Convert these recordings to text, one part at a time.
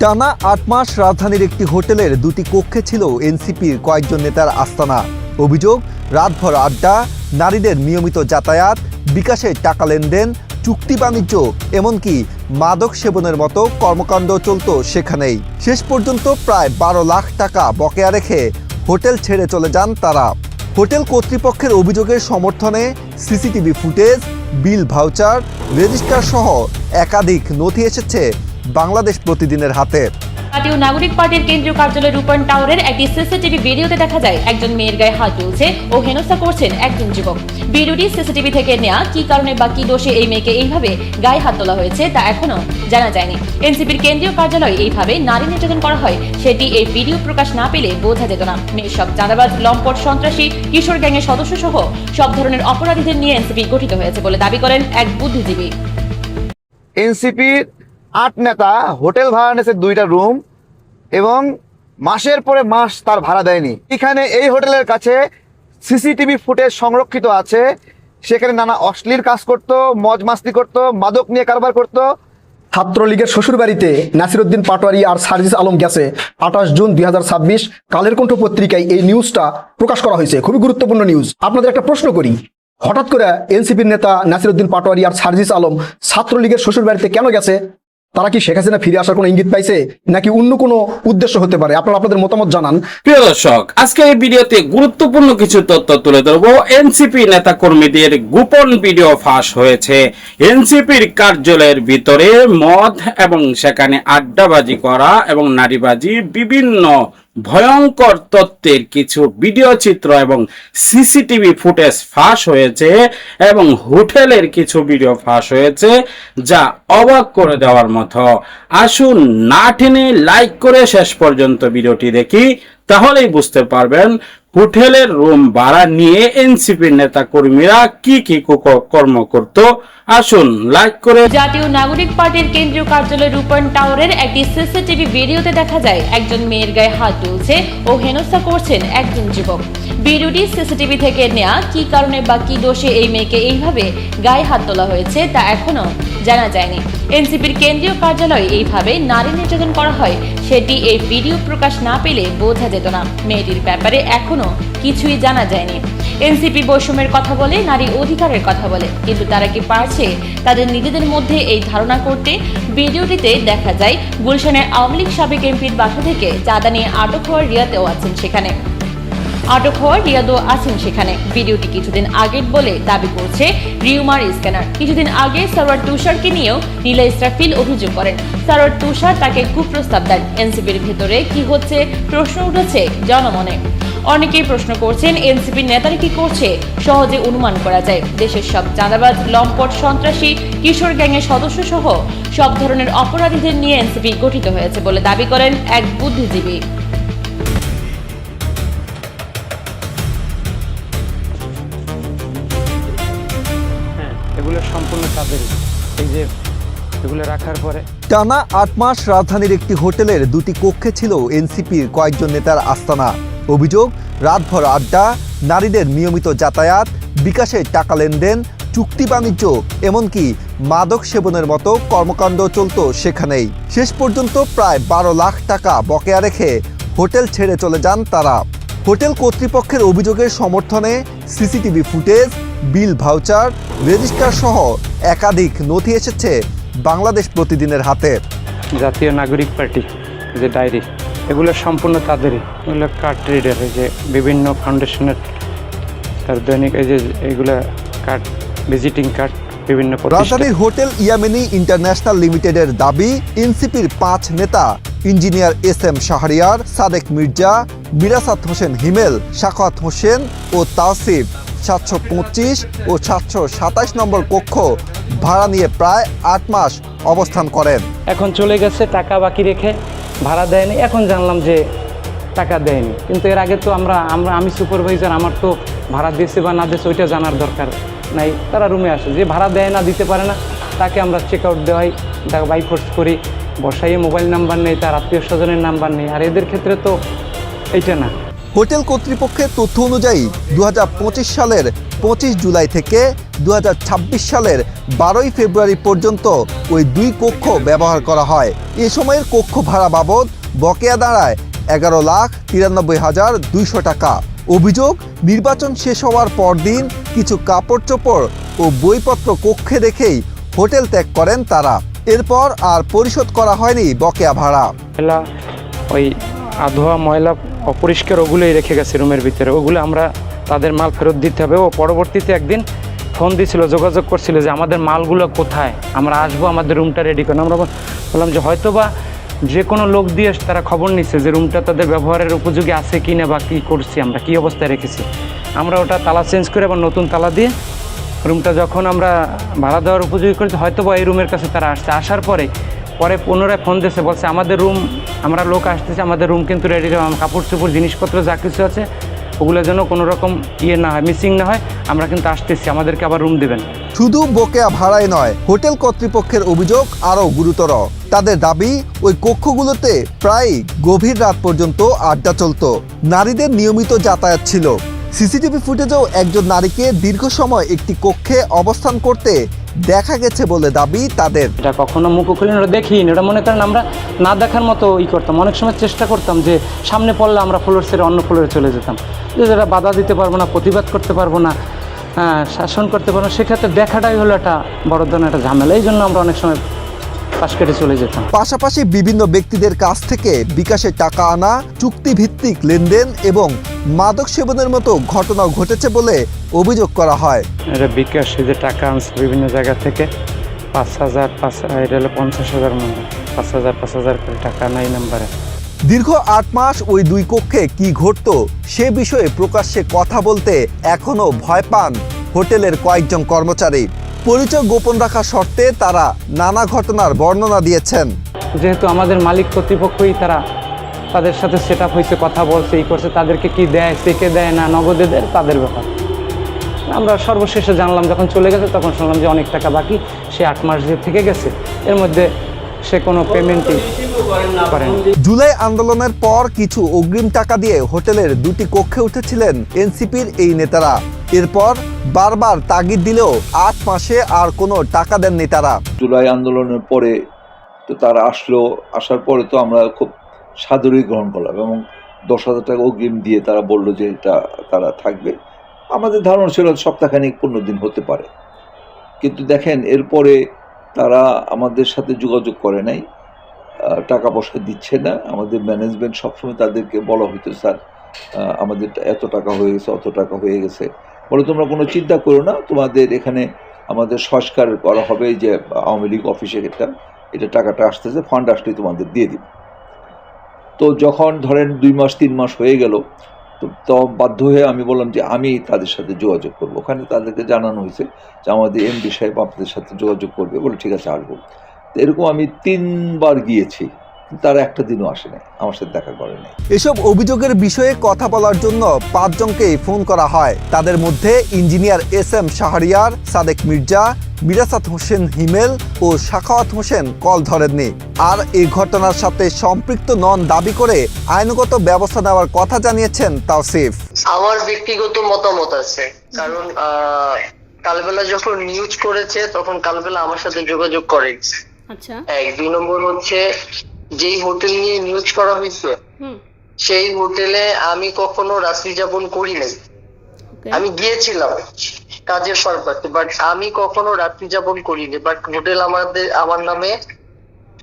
টানা ৮ মাস রাজধানীর একটি হোটেলের দুটি কক্ষে ছিল এনসিপির কয়েকজন নেতার আস্তানা। অভিযোগ, রাতভর আড্ডা, নারীদের নিয়মিত যাতায়াত, বিকাশে টাকা লেনদেন, চুক্তি বাণিজ্য, এমনকি মাদক সেবনের মতো কর্মকাণ্ড চলত সেখানেই। শেষ পর্যন্ত প্রায় ১২ লাখ টাকা বকেয়া রেখে হোটেল ছেড়ে চলে যান তারা। হোটেল কর্তৃপক্ষের অভিযোগের সমর্থনে CCTV footage, bill voucher, register সহ একাধিক নথি এসেছে বাংলাদেশ প্রতিদিনের হাতে। জাতীয় নাগরিক পার্টির কেন্দ্রীয় কার্যালয় রূপায়ণ টাওয়ারের একটি সিসিটিভি ভিডিওতে দেখা যায় একজন মেয়ের গায়ে হাত তুলছে ও হেনস্থা করছেন একজন যুবক। ভিডিওটি সিসিটিভি থেকে নেওয়া, কি কারণে বা কি দোষে এই মেয়েকে এইভাবে গায়ে হাত তোলা হয়েছে তা এখনো জানা যায়নি। এনসিপির কেন্দ্রীয় কার্যালয়ে এইভাবে নারী নির্যাতন করা হয় সেটি এই ভিডিও প্রকাশ না পেলে বোঝা যেত না। মেয়ে সব চাঁদাবাজ, লম্পট, সন্ত্রাসী, কিশোর গ্যাংয়ের সদস্য সহ সব ধরনের অপরাধীদের নিয়ে এনসিপি গঠিত হয়েছে বলে দাবি করেন এক বুদ্ধিজীবী। এনসিপির ৮ নেতা হোটেল ভাড়া নিয়েছে ২টা রুম এবং মাসের পরে মাস তার ভাড়া দেয়নি। এখানে এই হোটেলের কাছে সিসিটিভি ফুটেজ সংরক্ষিত আছে। সেখানে নানা অশ্লীল কাজ করত, মজ মাস্তি করত, মাদক নিয়ে কারবার করত। ছাত্রলীগের শ্বশুরবাড়িতে নাসিরউদ্দিন পাটোয়ারি আর সার্জিস আলম গেছে ২৮ জুন ২০২৬ কালের কণ্ঠ পত্রিকায় এই নিউজটা প্রকাশ করা হয়েছে। খুবই গুরুত্বপূর্ণ নিউজ। আপনাদের একটা প্রশ্ন করি, হঠাৎ করে এনসিপির নেতা নাসিরউদ্দিন পাটোয়ারি আর সার্জিস আলম ছাত্রলীগের শ্বশুরবাড়িতে কেন গেছে? তারা কি শেখ হাসিনা ফিরে আসার কোনো ইঙ্গিত পাইছে নাকি অন্য কোনো উদ্দেশ্য হতে পারে? আপনারা আপনাদের মতামত জানান। প্রিয় দর্শক, আজকে এই ভিডিওতে গুরুত্বপূর্ণ কিছু তথ্য তুলে ধরবো। এনসিপি নেতা কর্মীদের গোপন ভিডিও ফাঁস হয়েছে। এনসিপির কার্যালয়ের ভিতরে মদ এবং সেখানে আড্ডাবাজি করা এবং নারীবাজি, বিভিন্ন ভয়ঙ্কর তথ্যের কিছু ভিডিও চিত্র এবং সিসিটিভি ফুটেজ ফাঁস হয়েছে এবং হোটেলের কিছু ভিডিও ফাঁস হয়েছে যা অবাক করে দেওয়ার মতো। আসুন না টেনে লাইক করে শেষ পর্যন্ত ভিডিওটি দেখি, তাহলেই বুঝতে পারবেন হোটেলের রুম ভাড়া নিয়ে এনসিপির নেতা কর্মীরা কি কি কর্ম করত। আসুন লাইক করে। জাতীয় নাগরিক পার্টির কেন্দ্রীয় কার্যালয় রূপায়ণ টাওয়ারের একটি সিসিটিভি ভিডিওতে দেখা যায় একজন মেয়ের গায়ে হাত তুলছে ও হেনস্থা করছেন একজন যুবক। ভিডিওটি সিসিটিভি থেকে নেওয়া, কি কারণে বা কি দোষে এই মেয়েকে এইভাবে গায়ে হাত তোলা হয়েছে তা এখনো জানা যায়নি। এনসিপির কেন্দ্রীয় কার্যালয়ে এইভাবে নারী নির্যাতন করা হয় সেটি এই ভিডিও প্রকাশ না পেলে বোঝা যেত না। মেয়েটির ব্যাপারে এখনো কিছুই জানা যায়নি। এনসিপি বৈষম্যের কথা বলে, নারী অধিকারের কথা বলে, কিন্তু তারা কি পারছে তাদের নিজেদের মধ্যে এই ধারণা করতে? ভিডিওটিতে দেখা যায় গুলশানের আওয়ামী লীগ সাবেক এমপির বাসা থেকে চাঁদা নিয়ে আটক হওয়ার রিয়াদও আছেন সেখানে। ভিডিওটি কিছুদিন আগের বলে দাবি করছে রিউমার স্ক্যানার। কিছুদিন আগে সরওয়ার তুষারকে নিয়েও নীলা ইসরাফিল অভিযোগ করেন সরওয়ার তুষার তাকে কুপ্রস্তাব দেন। এনসিপির ভেতরে কি হচ্ছে প্রশ্ন উঠেছে জনমনে। অনেকেই প্রশ্ন করছেন এনসিপির নেতারা কি করছে? সহজে অনুমান করা যায় দেশের সব চাঁদাবাজ, লম্পট, সন্ত্রাসী, কিশোর গ্যাংয়ের সদস্য সহ সব ধরনের অপরাধীদের নিয়ে এনসিপি গঠিত হয়েছে বলে দাবি করেন এক বুদ্ধিজীবী। এগুলো সম্পূর্ণ তাদের, এই যে এগুলো রাখার পরে টানা ৮ মাস রাজধানীর একটি হোটেলের দুটি কক্ষে ছিল এনসিপির কয়েকজন নেতার আস্তানা। অভিযোগ, রাতভর আড্ডা, নারীদের নিয়মিত যাতায়াত, বিকাশে টাকা লেনদেন, চুক্তি বাণিজ্য, এমনকি মাদক সেবনের মতো কর্মকাণ্ড চলত সেখানেই। শেষ পর্যন্ত প্রায় ১২ লাখ টাকা বকেয়া রেখে হোটেল ছেড়ে চলে যান তারা। হোটেল কর্তৃপক্ষের অভিযোগের সমর্থনে CCTV footage, bill voucher, register সহ একাধিক নথি এসেছে বাংলাদেশ প্রতিদিনের হাতে। জাতীয় নাগরিক পার্টি যে ডায়েরি, এগুলো সম্পূর্ণ তাদেরই। এগুলো কার্ড রিডার, এই যে বিভিন্ন ফাউন্ডেশনের তার দৈনিক, এই যে এইগুলো কার্ড, ভিজিটিং কার্ড, বিভিন্ন রাজধানীর হোটেল ইয়ামেনি ইন্টারন্যাশনাল লিমিটেডের দাবি, এনসিপির ৫ নেতা ইঞ্জিনিয়ার SM শাহরিয়ার, সাদেক মির্জা, মিরাসাত হোসেন হিমেল, শাখাওয়াত হোসেন ও তাওসিফ ৭২৫ ও ৭২৭ নম্বর কক্ষ ভাড়া নিয়ে প্রায় ৮ মাস অবস্থান করেন। এখন চলে গেছে, টাকা বাকি রেখে ভাড়া দেয়নি। এখন জানলাম যে টাকা দেয়নি, কিন্তু এর আগে তো আমি সুপারভাইজার, আমার তো ভাড়া দিয়েছে বা না দিয়েছে ওইটা জানার দরকার নাই। তারা রুমে আসে, যে ভাড়া দেয় না, দিতে পারে না, তাকে আমরা চেক আউট দেওয়াই, তাকে বাইফোর্স করি, বসাইয়ে মোবাইল নাম্বার নেই, তার আত্মীয় স্বজনের নাম্বার নেই। আর এদের ক্ষেত্রে তো এইটা না। হোটেল কর্তৃপক্ষের তথ্য অনুযায়ী 2025 সালের 25 জুলাই থেকে 2026 সালের 12 ফেব্রুয়ারি পর্যন্ত ওই দুই কক্ষ ব্যবহার করা হয়। এ সময়ের কক্ষ ভাড়া বাবদ বকেয়া দাঁড়ায় 11,93,200 টাকা। অভিযোগ, নির্বাচন শেষ হওয়ার পরদিন কিছু কাপড় চোপড় ও বইপত্র কক্ষে রেখেই হোটেল ত্যাগ করেন তারা। এরপর আর পরিশোধ করা হয়নি বকেয়া ভাড়া। ময়লা, ওই আধোয়া ময়লা অপরিষ্কার ওগুলোই রেখে গেছে রুমের ভিতরে, ওগুলো আমরা তাদের মাল ফেরত দিতে হবে। ও পরবর্তীতে একদিন ফোন দিয়েছিল, যোগাযোগ করছিল যে আমাদের মালগুলো কোথায়, আমরা আসবো, আমাদের রুমটা রেডি করেন। আমরা বললাম যে হয়তো বা যে কোনো লোক দিয়ে তারা খবর নিচ্ছে যে রুমটা তাদের ব্যবহারের উপযোগী আছে কি না বা কী করছি, আমরা কী অবস্থায় রেখেছি। আমরা ওটা তালা চেঞ্জ করে আবার নতুন তালা দিয়ে রুমটা যখন আমরা ভাড়া দেওয়ার উপযোগী করেছি, হয়তো বা এই রুমের কাছে তারা আসছে। আসার পরে পুনরায় ফোন দিয়েছে, বলছে আমাদের রুম, আমরা লোক আসতেছে, আমাদের রুম কিন্তু রেডি, কাপড় চোপড় জিনিসপত্র যা কিছু আছে ওগুলো যেন কোনো রকম না হয়, মিসিং না হয়, আমরা কিন্তু আসতেছি, আমাদেরকে আবার রুম দেবেন। শুধু বকেয়া ভাড়াই নয়, হোটেল কর্তৃপক্ষের অভিযোগ আরও গুরুতর। তাদের দাবি, ওই কক্ষগুলোতে প্রায় গভীর রাত পর্যন্ত আড্ডা চলত, নারীদের নিয়মিত যাতায়াত ছিল। সিসিটিভি ফুটেজেও একজন নারীকে দীর্ঘ সময় একটি কক্ষে অবস্থান করতে দেখা গেছে বলে দাবি তাদের। এটা কখনো মুখ খুলে ওটা দেখিনি, ওটা মনে করেন আমরা না দেখার মতো করতাম। অনেক সময় চেষ্টা করতাম যে সামনে পড়লে আমরা ফ্লোর ছেড়ে অন্য ফ্লোরে চলে যেতাম, যেটা বাধা দিতে পারবো না, প্রতিবাদ করতে পারবো না, শাসন করতে পারবো না। সেক্ষেত্রে দেখাটাই হলো একটা বড় ধরনের একটা ঝামেলা। এই জন্য আমরা অনেক সময় পাশ কেটে চলে যেতাম। পাশাপাশি বিভিন্ন ব্যক্তিদের কাছ থেকে বিকাশে টাকা আনা, চুক্তিভিত্তিক লেনদেন এবং মাদক সেবনের মতো ঘটনাও ঘটেছে বলে অভিযোগ করা হয়। এটা বিকাশে যে টাকা আনছে বিভিন্ন জায়গা থেকে 5,000, এটা হলো 50,000 মতো, 5,000 করে টাকা নাই নাম্বারে। দীর্ঘ 8 মাস ওই দুই কক্ষে কি ঘটতো সে বিষয়ে প্রকাশ্যে কথা বলতে এখনো ভয় পান হোটেলের কয়েকজন কর্মচারী। পরিচয় গোপন রাখা শর্তে তারা নানা ঘটনার বর্ণনা দিয়েছেন। যেহেতু আমাদের মালিক কর্তৃপক্ষই তাদের সাথে সেট আপ হয়েছে, কথা বলছে, করছে, তাদেরকে কি দেয়, চেকে দেয় না নগদে দেয়, তাদের ব্যাপার। আমরা সর্বশেষে জানলাম যখন চলে গেছে, তখন শুনলাম যে অনেক টাকা বাকি, সে 8 মাস যে থেকে গেছে, এর মধ্যে সে কোনো পেমেন্টই করেন। জুলাই আন্দোলনের পর কিছু অগ্রিম টাকা দিয়ে হোটেলের দুটি কক্ষে উঠেছিলেন এনসিপির এই নেতারা। এরপর বারবার তাগিদ দিলেও 8 মাসে আর কোনো টাকা দেননি তারা। জুলাই আন্দোলনের পরে তো তারা আসার পরে তো আমরা খুব সাদরেই গ্রহণ করলাম এবং 10,000 টাকা অগ্রিম দিয়ে তারা বললো যে এটা তারা থাকবে। আমাদের ধারণা ছিল সপ্তাহখানিক 15 দিন হতে পারে, কিন্তু দেখেন এরপরে তারা আমাদের সাথে যোগাযোগ করে নাই, টাকা পয়সা দিচ্ছে না। আমাদের ম্যানেজমেন্ট সবসময় তাদেরকে বলা হইতো, স্যার আমাদের এত টাকা হয়ে গেছে, অত টাকা হয়ে গেছে, বলে তোমরা কোনো চিন্তা করো না, তোমাদের এখানে আমাদের সংস্কার করা হবে, যে আওয়ামী লীগ অফিসে এটা টাকাটা আসতেছে, ফান্ড আসলেই তোমাদের দিয়ে দিব। তো যখন ধরেন 2 মাস 3 মাস হয়ে গেল, তো বাধ্য হয়ে আমি বললাম যে আমি তাদের সাথে যোগাযোগ করব। ওখানে তাদেরকে জানানো হয়েছে যে আমাদের এমডি সাহেব আপনাদের সাথে যোগাযোগ করবে, বলে ঠিক আছে আসবো। তো এরকম আমি 3 বার গিয়েছি, তারা একটা দিনও আসে নাই, আমার সাথে দেখা করে নাই। এসব অভিযোগের বিষয়ে কথা বলার জন্য 5 জনকেই ফোন করা হয়। তাদের মধ্যে ইঞ্জিনিয়ার SM শাহরিয়ার, সাদেক মির্জা, মিরাসাত হোসেন হিমেল ও সাখাওয়াত হোসেন কল ধরেননি। আর এই ঘটনার সাথে সম্পৃক্ত নন দাবি করে আইনগত ব্যবস্থা নেওয়ার কথা জানিয়েছেন তাওসিফ। আমার ব্যক্তিগত মতামত আছে, কারণ কালবেলা যখন নিউজ করেছে তখন কালবেলা আমার সাথে যোগাযোগ করে। আচ্ছা, 2 নম্বর হচ্ছে যেই হোটেল নিয়ে নিউজ করা হয়েছে সেই হোটেলে আমি কখনো রাত্রি যাপন করি নাই। আমি গিয়েছিলাম কাজের পারপাসে, বাট আমি কখনো রাত্রি যাপন করিনি। বাট হোটেল আমার নামে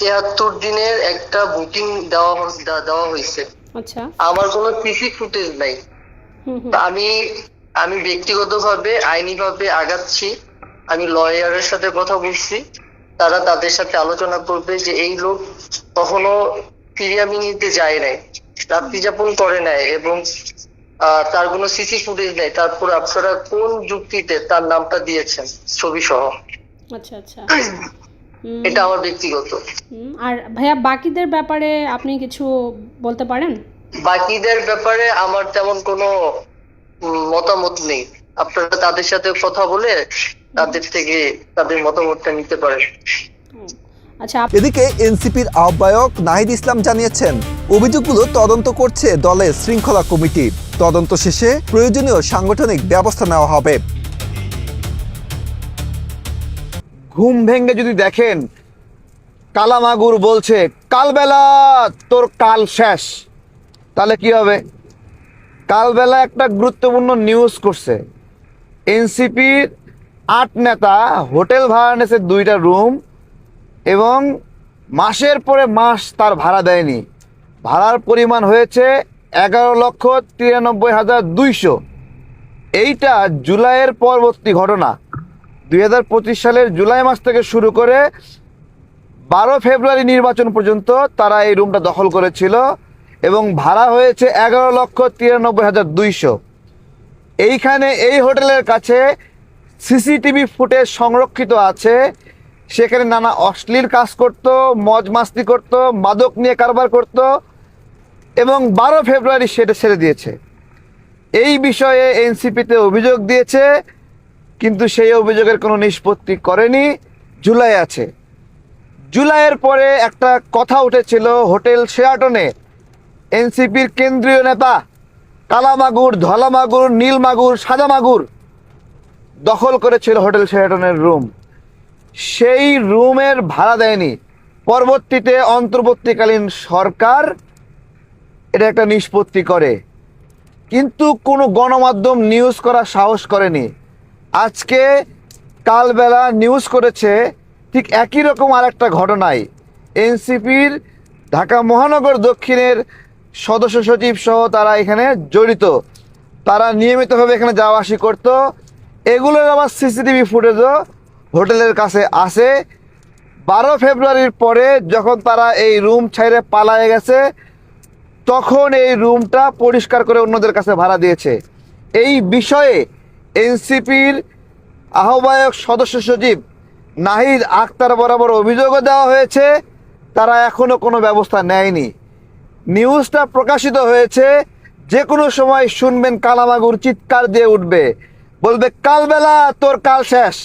73 দিনের একটা বুকিং দেওয়া হয়েছে। আচ্ছা, আমার কোনো সিসি ফুটেজ নাই। আমি ব্যক্তিগতভাবে আইনিভাবে আগাচ্ছি। আমি লয়ারের সাথে কথা বলছি, তারা তাদের সাথে আলোচনা করবে যে এই লোক কখনো ফিরিয়ামি নিতে যায় নাই, রাত্রি যাপন করে নাই এবং তার কোনো সিসি ফুটেজ নেই। তারপর আপনারা কোন যুক্তিতে তার নামটা দিয়েছেন ছবি সহ? আচ্ছা আচ্ছা, এটা আমার ব্যক্তিগত। আর ভাইয়া বাকিদের ব্যাপারে আপনি কিছু বলতে পারেন? বাকিদের ব্যাপারে আমার তেমন কোনো মতামত নেই। আপনারা তাদের সাথে কথা বলে তাদের থেকে তাদের মতামতটা নিতে পারেন। আচ্ছা এদিকে এনসিপির আহ্বায়ক নাহিদ ইসলাম জানিয়েছেন, অভিযোগগুলো তদন্ত করছে দলের শৃঙ্খলা কমিটি। তদন্ত শেষে প্রয়োজনীয় সাংগঠনিক ব্যবস্থা নেওয়া হবে। ঘুম ভেঙে যদি দেখেন কালামাগুর বলছে কালবেলা তোর কাল শেষ, তাহলে কি হবে? কালবেলা একটা গুরুত্বপূর্ণ নিউজ করছে, এনসিপির 8 নেতা হোটেল ভাড়া নিয়েছে 2টা রুম এবং মাসের পরে মাস তার ভাড়া দেয়নি। ভাড়ার পরিমাণ হয়েছে 11,93,200। এইটা জুলাইয়ের পরবর্তী ঘটনা। 2025 সালের জুলাই মাস থেকে শুরু করে 12 ফেব্রুয়ারি নির্বাচন পর্যন্ত তারা এই রুমটা দখল করেছিল এবং ভাড়া হয়েছে 11,93,200। এইখানে এই হোটেলের কাছে সিসিটিভি ফুটেজ সংরক্ষিত আছে। সেখানে নানা অশ্লীল কাজ করত, মজ মাস্তি করত, মাদক নিয়ে কারবার করত এবং 12 ফেব্রুয়ারি সেটা ছেড়ে দিয়েছে। এই বিষয়ে এনসিপিতে অভিযোগ দিয়েছে, কিন্তু সেই অভিযোগের কোনো নিষ্পত্তি করেনি। জুলাই আছে। জুলাইয়ের পরে একটা কথা উঠেছিল, হোটেল শেরাটনে এনসিপির কেন্দ্রীয় নেতা কালামাগুর, ধলামাগুর, নীলমাগুর, সাদামাগুর দখল করেছিল হোটেল শেরাটনের রুম। সেই রুমের ভাড়া দেয়নি। পরবর্তীতে অন্তর্বর্তীকালীন সরকার এটা একটা নিষ্পত্তি করে, কিন্তু কোনো গণমাধ্যম নিউজ করার সাহস করেনি। আজকে কালবেলা নিউজ করেছে ঠিক একই রকম আর একটা ঘটনায় এনসিপির ঢাকা মহানগর দক্ষিণের সদস্য সচিব সহ তারা এখানে জড়িত। তারা নিয়মিতভাবে এখানে যাওয়া আসি করত। এগুলোর আবার সিসিটিভি ফুটেজও হোটেলের কাছে আছে। 12 ফেব্রুয়ারির পরে যখন তারা এই রুম ছেড়ে পালায়ে গেছে, তখন এই রুমটা পরিষ্কার করে অন্যদের কাছে ভাড়া দিয়েছে। এই বিষয়ে এনসিপির আহ্বায়ক সদস্য সচিব নাহিদ আক্তার বরাবর অভিযোগও দেওয়া হয়েছে, তারা এখনো কোনো ব্যবস্থা নেয়নি। নিউজটা প্রকাশিত হয়েছে, যে কোনো সময় শুনবেন কালামাগুর চিৎকার দিয়ে উঠবে, বলবে কালবেলা তোর কাল শেষ।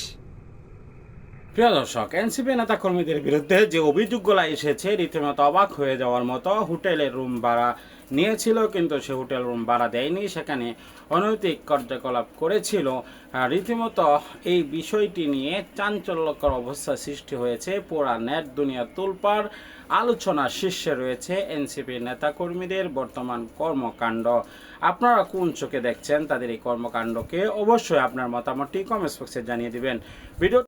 প্রিয় দর্শক, এনসিপি নেতা কর্মীদের বিরুদ্ধে যে অভিযোগগুলো এসেছে রীতিমতো অবাক হয়ে যাওয়ার মতো। হোটেলের রুম ভাড়া নিয়েছিল, কিন্তু সে হোটেল রুম ভাড়া দেয়নি, সেখানে অনৈতিক কার্যকলাপ করেছিল। রীতিমতো এই বিষয়টি নিয়ে চাঞ্চল্যকর অবস্থা সৃষ্টি হয়েছে। পুরা নেট দুনিয়া তোলপাড়, আলোচনার শীর্ষে রয়েছে এনসিপি নেতাকর্মীদের বর্তমান কর্মকাণ্ড। আপনারা কোন চোখে দেখছেন তাদের এই কর্মকাণ্ডকে? অবশ্যই আপনার মতামতটি কমেন্টস বক্সে জানিয়ে দিবেন। ভিডিও